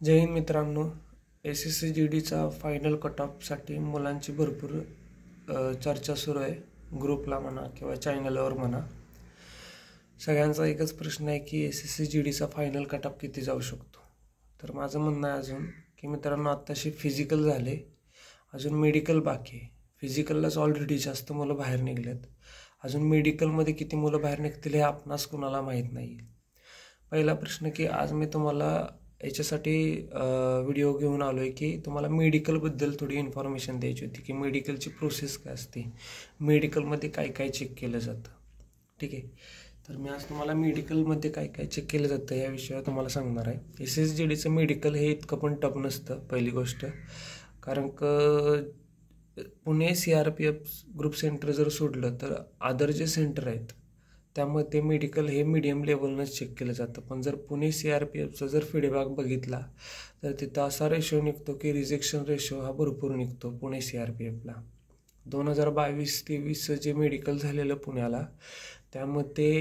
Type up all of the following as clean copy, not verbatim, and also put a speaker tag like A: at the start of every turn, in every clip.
A: जय हिंद मित्रांनो, SSC-GDचा final cut ऑफसाठी मुलांची भरपूर चर्चा सुरू आहे. ग्रुपला म्हणा किंवा चॅनलवर म्हणा. सगळ्यांचा एकच प्रश्न आहे की SSC-GDचा फायनल कट ऑफ किती जाऊ शकतो. तर माझं म्हणणं आहे अजून की मित्रांनो, आत्ताशी फिजिकल झाले, अजून मेडिकल बाकी आहे. फिजिकललाच ऑलरेडी जास्त मुलं बाहेर निघलेत. अजून मेडिकलमध्ये किती मुलं बाहेर निघतील हे आपणास कुणाला माहीत नाही. पहिला प्रश्न की आज मी तुम्हाला याच्यासाठी व्हिडिओ घेऊन आलो आहे की तुम्हाला मेडिकलबद्दल थोडी इन्फॉर्मेशन द्यायची होती की मेडिकलची प्रोसेस काय असते, मेडिकलमध्ये काय काय चेक केलं जातं. ठीक आहे, तर मी आज तुम्हाला मेडिकलमध्ये काय काय चेक केलं जातं या विषयावर तुम्हाला सांगणार आहे. SSC-GDचं मेडिकल हे इतकं पण टफ नसतं. पहिली गोष्ट, कारण पुणे CRPF ग्रुप सेंटर जर सोडलं तर अदर जे सेंटर आहेत त्यामुळे ते मेडिकल हे मीडियम लेवलनंच चेक केलं जातं. पण जर पुणे CRPFचा जर फीडबॅक बघितला तर तिथं असा रेशो निघतो की रिजेक्शन रेशो हा भरपूर निघतो पुणे CRPFला. 2022-23 जे मेडिकल झालेलं पुण्याला, त्यामध्ये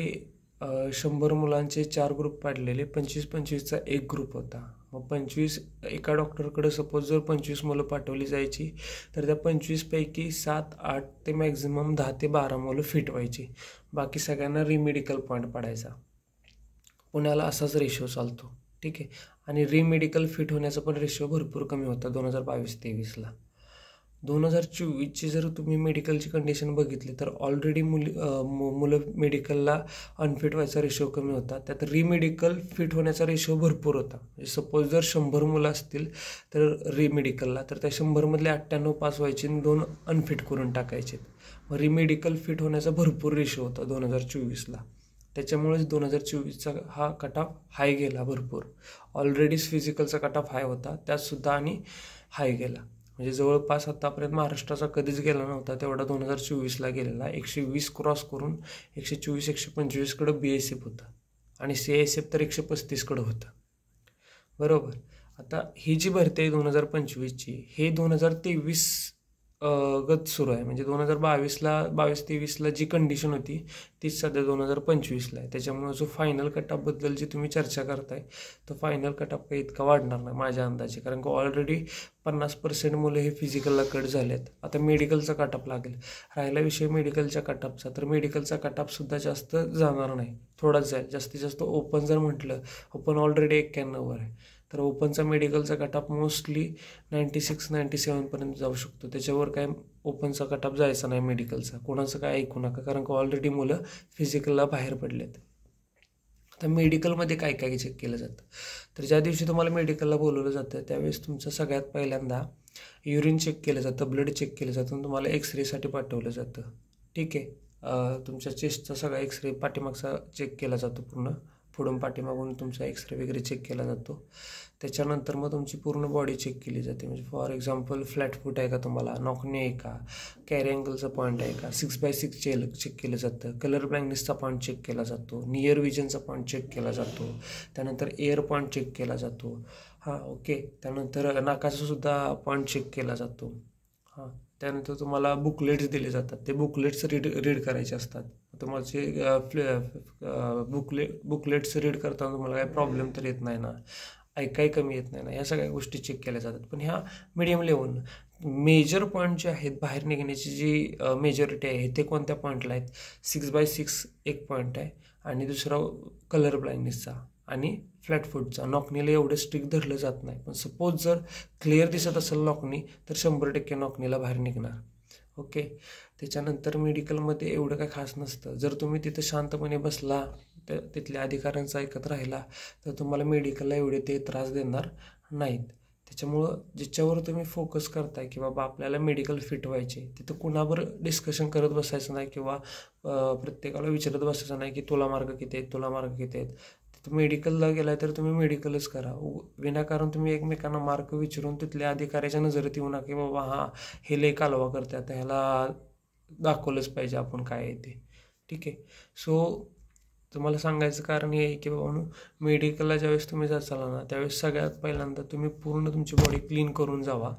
A: 100 मुलांचे 4 ग्रुप पाडलेले, 25-25चा एक ग्रुप होता. मग 25 एका डॉक्टरकडे सपोज जर 25 मुलं पाठवली जायची तर त्या 25पैकी 7-8 ते मॅक्झिमम 10 ते 12 मुलं फिट व्हायची. बाकी सगळ्यांना रिमेडिकल पॉईंट पडायचा. पुण्याला असाच रेशो चालतो. ठीक आहे, आणि रिमेडिकल फिट होण्याचा पण रेशो भरपूर कमी होता 2022-23ला. 2024ची जर तुम्ही मेडिकलची कंडिशन बघितली तर ऑलरेडी मुलं मेडिकलला अनफिट व्हायचा रेशो कमी होता. त्यात रिमेडिकल फिट होण्याचा रेशो भरपूर होता. सपोज जर 100 मुलं असतील तर रिमेडिकलला, तर त्या 100मधले 98 पास व्हायचे आणि 2 अनफिट करून टाकायचे. मग रिमेडिकल फिट होण्याचा भरपूर रेशो होता 2024ला. त्याच्यामुळेच 2024चा हा कट ऑफ हाय गेला भरपूर. ऑलरेडीच फिजिकलचा कट ऑफ हाय होता, त्यातसुद्धा आणि हाय गेला. म्हणजे जवळपास आतापर्यंत महाराष्ट्राचा कधीच गेला नव्हता तेवढा 2024ला गेलेला. 120 क्रॉस करून 124-125कडं BSF होतं आणि CISF तर 135कडं होतं. बरोबर. आता ही जी भरती आहे 2025ची, हे 2023 गत सुरू आहे. म्हणजे 2022-23ला जी कंडिशन होती तीच सध्या 2025ला आहे. त्याच्यामुळे जो फायनल कटऑफबद्दल जी तुम्ही चर्चा करताय तो फायनल कटऑफ काही इतका वाढणार नाही माझ्या अंदाजे, कारण की ऑलरेडी 50% मुलं हे फिजिकलला कट झालेत. आता मेडिकलचा कटऑफ लागेल. राहिला विषय मेडिकलच्या कटऑफचा, तर मेडिकलचा कटऑफसुद्धा जास्त जाणार नाही, थोडाच जाईल. जास्तीत जास्त ओपन जर म्हटलं, ओपन ऑलरेडी 91वर आहे, तर ओपनचा मेडिकलचा कटऑफ मोस्टली 96-97पर्यंत जाऊ शकतो. त्याच्यावर काय ओपनचा कटऑफ जायचा नाही मेडिकलचा. कोणाचं काय ऐकू नका, कारण की ऑलरेडी मुलं फिजिकलला बाहेर पडलेत. आता मेडिकलमध्ये काय काय चेक केलं जातं, तर ज्या दिवशी तुम्हाला मेडिकलला बोलवलं जातं त्यावेळेस तुमचं सगळ्यात पहिल्यांदा युरिन चेक केलं जातं, ब्लड चेक केलं जातं आणि तुम्हाला एक्सरेसाठी पाठवलं जातं. ठीक आहे, तुमच्या चेस्टचा सगळा एक्सरे पाठीमागचा चेक केला जातो, पूर्ण पुढून पाठीमागून तुमचा एक्सरे वगैरे चेक केला जातो. त्याच्यानंतर मग तुमची पूर्ण बॉडी चेक केली जाते. म्हणजे फॉर एक्झाम्पल फ्लॅट फूट आहे का, तुम्हाला नॉकनी आहे का, कॅरी अँगलचा पॉईंट आहे का, 6x6 चेक केलं जातं. कलर ब्लाइंडनेसचा पॉईंट चेक केला जातो. नियर विजनचा पॉईंट चेक केला जातो. त्यानंतर एअर पॉईंट चेक केला जातो. ओके. त्यानंतर नाकाचा सुद्धा पॉईंट चेक केला जातो. त्यानंतर तुम्हाला बुकलेट्स दिले जातात. ते बुकलेट्स रीड करायचे असतात. तुमचे बुकलेट्स रीड करताना तुम्हाला काही प्रॉब्लेम तर येत नाही ना, ऐकाय कमी येत नाही ना, ह्या सगळ्या गोष्टी चेक केल्या जातात. पण ह्या मीडियम लेवलनं मेजर पॉईंट जे आहेत, बाहेर निघण्याची जी मेजॉरिटी आहे ते कोणत्या पॉईंटला आहेत, 6x6 एक पॉईंट आहे आणि दुसरा कलर ब्लाइंडनेसचा आणि फ्लॅट फूटचा. नॉकनीला एवढं स्ट्रिक्ट धरलं जात नाही, पण सपोज जर क्लिअर दिसत असेल नॉकनी तर 100% नॉकनीला बाहेर निघणार. ओके. त्याच्यानंतर मेडिकलमध्ये एवढं काय खास नसतं. जर तुम्ही तिथं शांतपणे बसला, तर तिथल्या अधिकाऱ्यांचा ऐकत राहिला तर तुम्हाला मेडिकलला एवढे ते त्रास देणार नाहीत. त्याच्यामुळं ज्याच्यावर तुम्ही फोकस करताय की बाबा आपल्याला मेडिकल फिट व्हायचे, तिथं कुणावर डिस्कशन करत बसायचं नाही किंवा प्रत्येकाला विचारत बसायचं नाही की तुला मार्क किती आहेत, तुला मार्क किती आहेत. तिथं मेडिकलला गेलाय तर तुम्ही मेडिकलच करा. विनाकारण तुम्ही एकमेकांना मार्क विचारून तिथल्या अधिकाऱ्याच्या नजरेत येऊ नका की बाबा हे लय कालवा करतात, ह्याला दाखवलंच पाहिजे आपण काय आहे ते. ठीक आहे. सो तुम्हाला सांगायचं कारण हे आहे की बाबा मेडिकलला ज्यावेळेस तुम्ही जाचाल ना, त्यावेळेस सगळ्यात पहिल्यांदा तुम्ही पूर्ण तुमची बॉडी क्लीन करून जावा,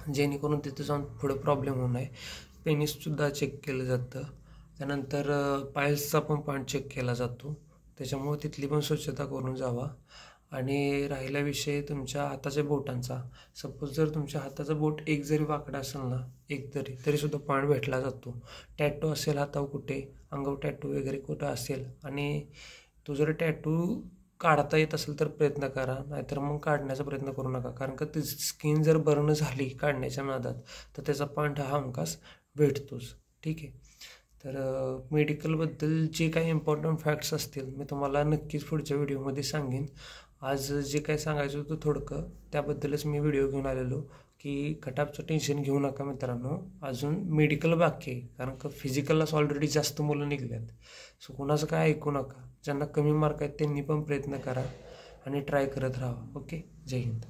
A: जेणेकरून तिथं जाऊन पुढे प्रॉब्लेम होऊ नये. पेनिससुद्धा चेक केलं जातं. त्यानंतर पायल्सचा पण पॉईंट चेक केला जातो. त्याच्यामुळे तिथली पण स्वच्छता करून जावा. आणि राहिला विषय तुमच्या हाताच्या बोटांचा. सपोज जर तुमच्या हाताचं बोट एक जरी वाकडं असेल ना, एक तरीसुद्धा पॉईंट भेटला जातो. टॅटू असेल हातावर कुठे, अंगावर टॅटू वगैरे कुठं असेल आणि तो जर टॅटू काढता येत असेल तर प्रयत्न करा, नाहीतर मग काढण्याचा प्रयत्न करू नका. कारण का ती स्किन जर बर्न झाली काढण्याच्या नादात तर त्याचा पॉईंट हा हमखास भेटतोच. ठीक आहे. तर मेडिकलबद्दल जे काही इम्पॉर्टंट फॅक्ट्स असतील मी तुम्हाला नक्कीच पुढच्या व्हिडिओमध्ये सांगेन. आज जे काही सांगायचं होतं थोडकं त्याबद्दलच मी व्हिडिओ घेऊन आलेलो की कटापचं टेन्शन घेऊ नका मित्रांनो, अजून मेडिकल बाकी आहे. कारण का फिजिकललाच ऑलरेडी जास्त मुलं निघल्यात. सो कुणाचं काय ऐकू नका. ज्यांना कमी मार्क आहेत त्यांनी पण प्रयत्न करा आणि ट्राय करत राहा. ओके, जय हिंद.